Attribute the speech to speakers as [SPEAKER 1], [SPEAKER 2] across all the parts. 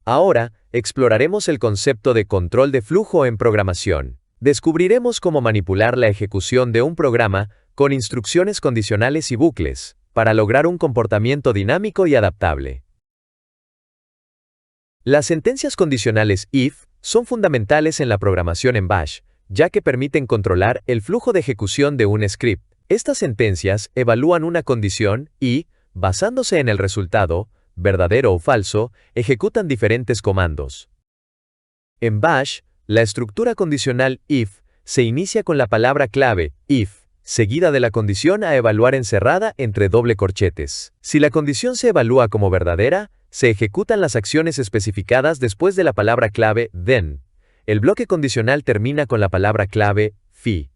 [SPEAKER 1] Ahora, exploraremos el concepto de control de flujo en programación. Descubriremos cómo manipular la ejecución de un programa con instrucciones condicionales y bucles, para lograr un comportamiento dinámico y adaptable. Las sentencias condicionales if son fundamentales en la programación en Bash, ya que permiten controlar el flujo de ejecución de un script. Estas sentencias evalúan una condición y, basándose en el resultado, verdadero o falso, ejecutan diferentes comandos. En Bash, la estructura condicional if se inicia con la palabra clave if, seguida de la condición a evaluar encerrada entre doble corchetes. Si la condición se evalúa como verdadera, se ejecutan las acciones especificadas después de la palabra clave then. El bloque condicional termina con la palabra clave fi.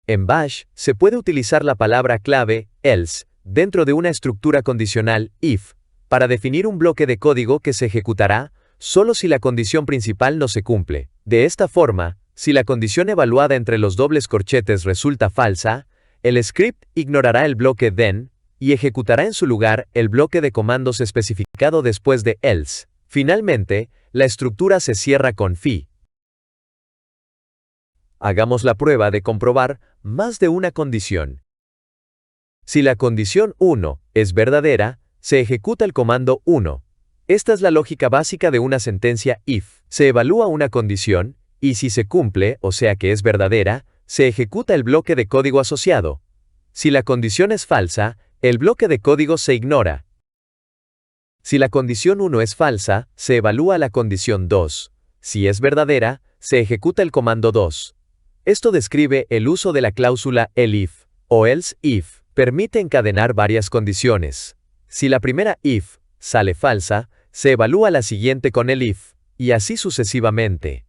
[SPEAKER 1] En Bash, se puede utilizar la palabra clave else dentro de una estructura condicional if para definir un bloque de código que se ejecutará solo si la condición principal no se cumple. De esta forma, si la condición evaluada entre los dobles corchetes resulta falsa, el script ignorará el bloque then y ejecutará en su lugar el bloque de comandos especificado después de else. Finalmente, la estructura se cierra con fi. Hagamos la prueba de comprobar más de una condición. Si la condición 1 es verdadera, se ejecuta el comando 1. Esta es la lógica básica de una sentencia if. Se evalúa una condición, y si se cumple, o sea que es verdadera, se ejecuta el bloque de código asociado. Si la condición es falsa, el bloque de código se ignora. Si la condición 1 es falsa, se evalúa la condición 2. Si es verdadera, se ejecuta el comando 2. Esto describe el uso de la cláusula elif, o else if. Permite encadenar varias condiciones. Si la primera if sale falsa, se evalúa la siguiente con el if, y así sucesivamente.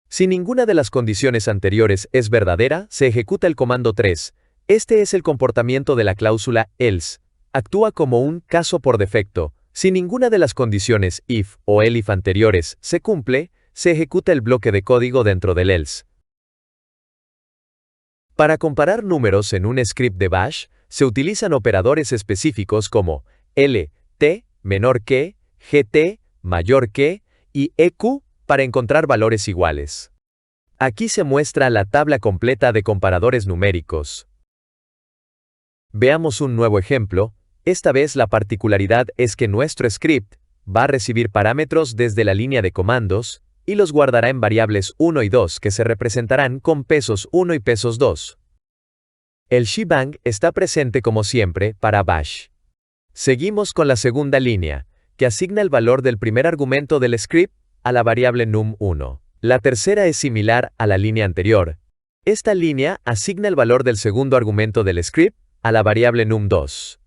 [SPEAKER 1] Si ninguna de las condiciones anteriores es verdadera, se ejecuta el comando 3. Este es el comportamiento de la cláusula else. Actúa como un caso por defecto. Si ninguna de las condiciones if o elif anteriores se cumple, se ejecuta el bloque de código dentro del else. Para comparar números en un script de Bash, se utilizan operadores específicos como lt, menor que, gt, mayor que, y eq para encontrar valores iguales. Aquí se muestra la tabla completa de comparadores numéricos. Veamos un nuevo ejemplo. Esta vez la particularidad es que nuestro script va a recibir parámetros desde la línea de comandos, y los guardará en variables 1 y 2 que se representarán con pesos 1 y pesos 2. El shebang está presente como siempre para Bash. Seguimos con la segunda línea, que asigna el valor del primer argumento del script a la variable num1. La tercera es similar a la línea anterior. Esta línea asigna el valor del segundo argumento del script a la variable num2.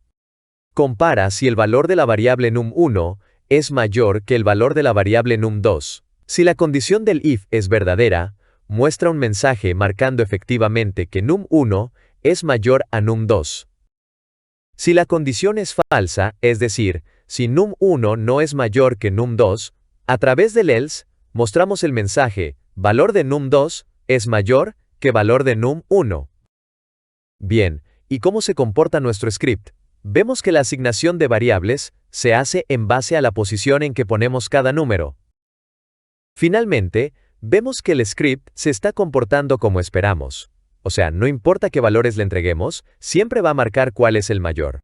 [SPEAKER 1] Compara si el valor de la variable num1 es mayor que el valor de la variable num2. Si la condición del if es verdadera, muestra un mensaje marcando efectivamente que num1 es mayor a num2. Si la condición es falsa, es decir, si num1 no es mayor que num2, a través del else, mostramos el mensaje, valor de num2 es mayor que valor de num1. Bien, ¿y cómo se comporta nuestro script? Vemos que la asignación de variables se hace en base a la posición en que ponemos cada número. Finalmente, vemos que el script se está comportando como esperamos. O sea, no importa qué valores le entreguemos, siempre va a marcar cuál es el mayor.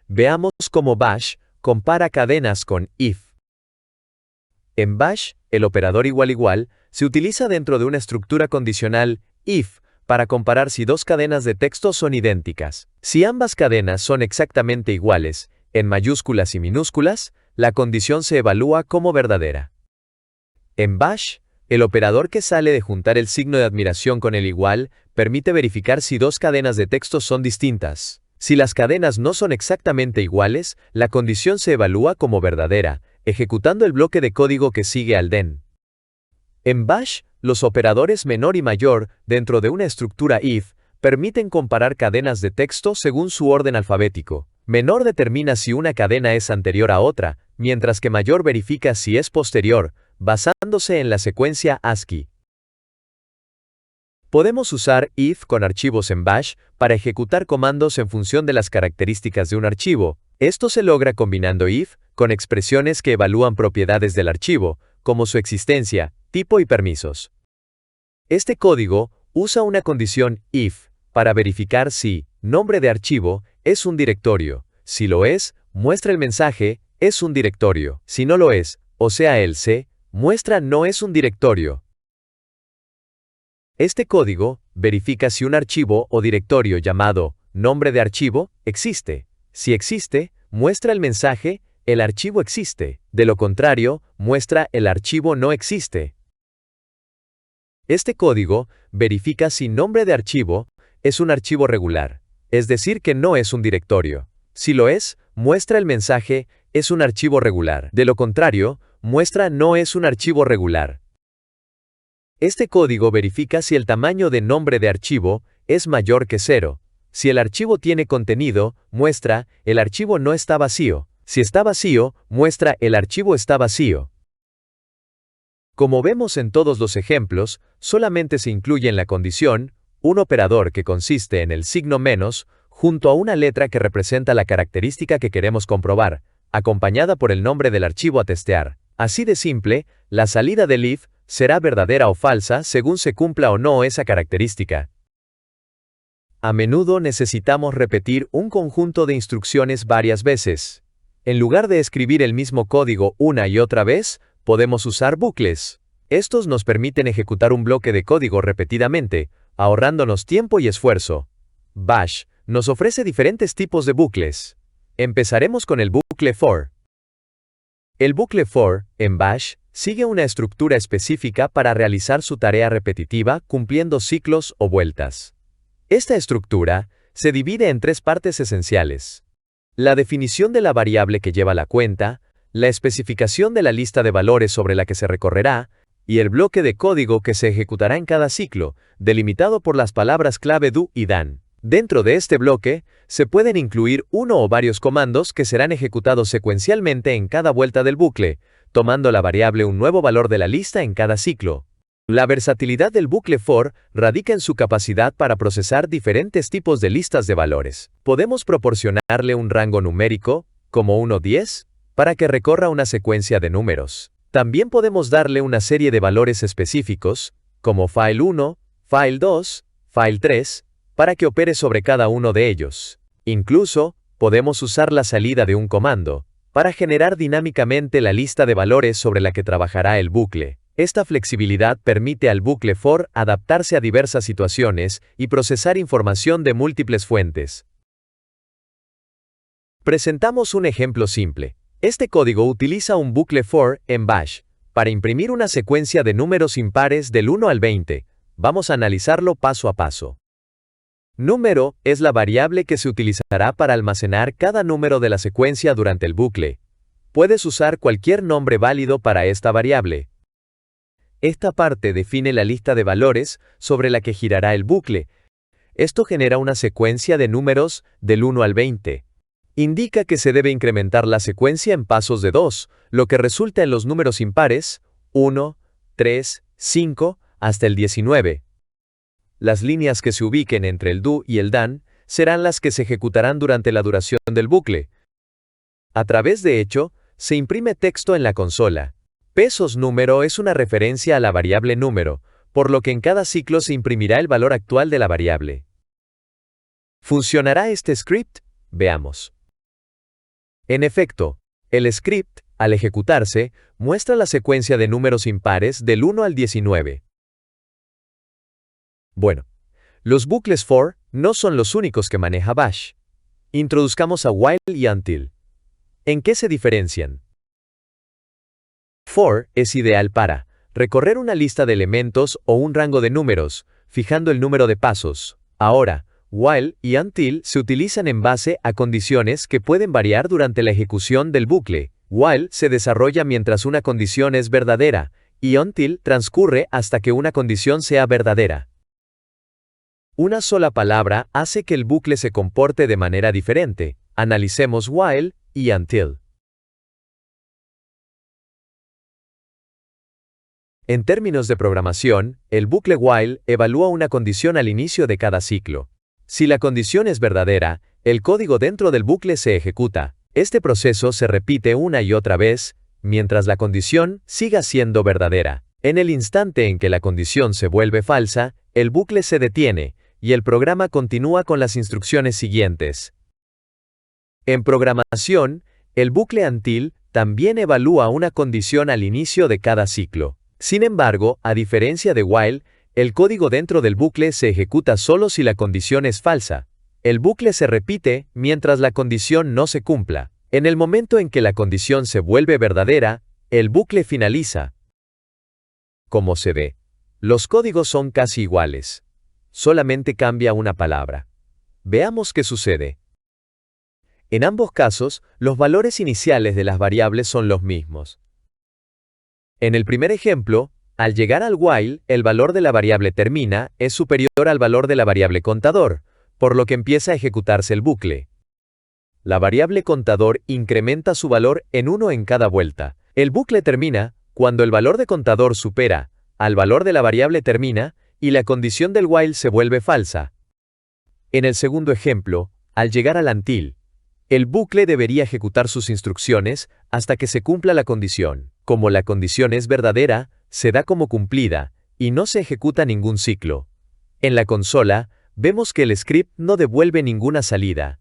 [SPEAKER 1] Veamos cómo Bash compara cadenas con if. En Bash, el operador igual se utiliza dentro de una estructura condicional if para comparar si dos cadenas de texto son idénticas. Si ambas cadenas son exactamente iguales, en mayúsculas y minúsculas, la condición se evalúa como verdadera. En Bash, el operador que sale de juntar el signo de admiración con el igual permite verificar si dos cadenas de texto son distintas. Si las cadenas no son exactamente iguales, la condición se evalúa como verdadera, ejecutando el bloque de código que sigue al then. En Bash, los operadores menor y mayor, dentro de una estructura if, permiten comparar cadenas de texto según su orden alfabético. Menor determina si una cadena es anterior a otra, mientras que mayor verifica si es posterior, basándose en la secuencia ASCII. Podemos usar if con archivos en bash para ejecutar comandos en función de las características de un archivo. Esto se logra combinando if con expresiones que evalúan propiedades del archivo, como su existencia, tipo y permisos. Este código usa una condición if para verificar si nombre de archivo es un directorio. Si lo es, muestra el mensaje es un directorio. Si no lo es, o sea else, muestra no es un directorio. Este código verifica si un archivo o directorio llamado nombre de archivo existe. Si existe, muestra el mensaje el archivo existe. De lo contrario, muestra el archivo no existe. Este código verifica si nombre de archivo es un archivo regular, es decir que no es un directorio. Si lo es, muestra el mensaje es un archivo regular. De lo contrario, muestra no es un archivo regular. Este código verifica si el tamaño de nombre de archivo es mayor que 0. Si el archivo tiene contenido, muestra el archivo no está vacío. Si está vacío, muestra el archivo está vacío. Como vemos en todos los ejemplos, solamente se incluye en la condición un operador que consiste en el signo menos junto a una letra que representa la característica que queremos comprobar, acompañada por el nombre del archivo a testear. Así de simple, la salida del if será verdadera o falsa según se cumpla o no esa característica. A menudo necesitamos repetir un conjunto de instrucciones varias veces. En lugar de escribir el mismo código una y otra vez, podemos usar bucles. Estos nos permiten ejecutar un bloque de código repetidamente, ahorrándonos tiempo y esfuerzo. Bash nos ofrece diferentes tipos de bucles. Empezaremos con el bucle for. El bucle for, en Bash, sigue una estructura específica para realizar su tarea repetitiva cumpliendo ciclos o vueltas. Esta estructura se divide en tres partes esenciales: la definición de la variable que lleva la cuenta, la especificación de la lista de valores sobre la que se recorrerá, y el bloque de código que se ejecutará en cada ciclo, delimitado por las palabras clave do y dan. Dentro de este bloque, se pueden incluir uno o varios comandos que serán ejecutados secuencialmente en cada vuelta del bucle, tomando la variable un nuevo valor de la lista en cada ciclo. La versatilidad del bucle for radica en su capacidad para procesar diferentes tipos de listas de valores. Podemos proporcionarle un rango numérico, como 1-10, para que recorra una secuencia de números. También podemos darle una serie de valores específicos, como file1, file2, file3, para que opere sobre cada uno de ellos. Incluso, podemos usar la salida de un comando, para generar dinámicamente la lista de valores sobre la que trabajará el bucle. Esta flexibilidad permite al bucle for adaptarse a diversas situaciones y procesar información de múltiples fuentes. Presentamos un ejemplo simple. Este código utiliza un bucle for en Bash para imprimir una secuencia de números impares del 1 al 20. Vamos a analizarlo paso a paso. Número es la variable que se utilizará para almacenar cada número de la secuencia durante el bucle. Puedes usar cualquier nombre válido para esta variable. Esta parte define la lista de valores sobre la que girará el bucle. Esto genera una secuencia de números del 1 al 20. Indica que se debe incrementar la secuencia en pasos de 2, lo que resulta en los números impares 1, 3, 5, hasta el 19. Las líneas que se ubiquen entre el do y el dan serán las que se ejecutarán durante la duración del bucle. A través de hecho, se imprime texto en la consola. Pesos número es una referencia a la variable número, por lo que en cada ciclo se imprimirá el valor actual de la variable. ¿Funcionará este script? Veamos. En efecto, el script, al ejecutarse, muestra la secuencia de números impares del 1 al 19. Bueno, los bucles for no son los únicos que maneja Bash. Introduzcamos a while y until. ¿En qué se diferencian? For es ideal para recorrer una lista de elementos o un rango de números, fijando el número de pasos. Ahora, while y until se utilizan en base a condiciones que pueden variar durante la ejecución del bucle. While se desarrolla mientras una condición es verdadera, y until transcurre hasta que una condición sea verdadera. Una sola palabra hace que el bucle se comporte de manera diferente. Analicemos while y until. En términos de programación, el bucle while evalúa una condición al inicio de cada ciclo. Si la condición es verdadera, el código dentro del bucle se ejecuta. Este proceso se repite una y otra vez, mientras la condición siga siendo verdadera. En el instante en que la condición se vuelve falsa, el bucle se detiene, y el programa continúa con las instrucciones siguientes. En programación, el bucle until también evalúa una condición al inicio de cada ciclo. Sin embargo, a diferencia de while, el código dentro del bucle se ejecuta solo si la condición es falsa. El bucle se repite mientras la condición no se cumpla. En el momento en que la condición se vuelve verdadera, el bucle finaliza. Como se ve, los códigos son casi iguales. Solamente cambia una palabra. Veamos qué sucede. En ambos casos, los valores iniciales de las variables son los mismos. En el primer ejemplo, al llegar al while, el valor de la variable termina es superior al valor de la variable contador, por lo que empieza a ejecutarse el bucle. La variable contador incrementa su valor en 1 en cada vuelta. El bucle termina cuando el valor de contador supera al valor de la variable termina y la condición del while se vuelve falsa. En el segundo ejemplo, al llegar al until, el bucle debería ejecutar sus instrucciones hasta que se cumpla la condición. Como la condición es verdadera, se da como cumplida, y no se ejecuta ningún ciclo. En la consola, vemos que el script no devuelve ninguna salida.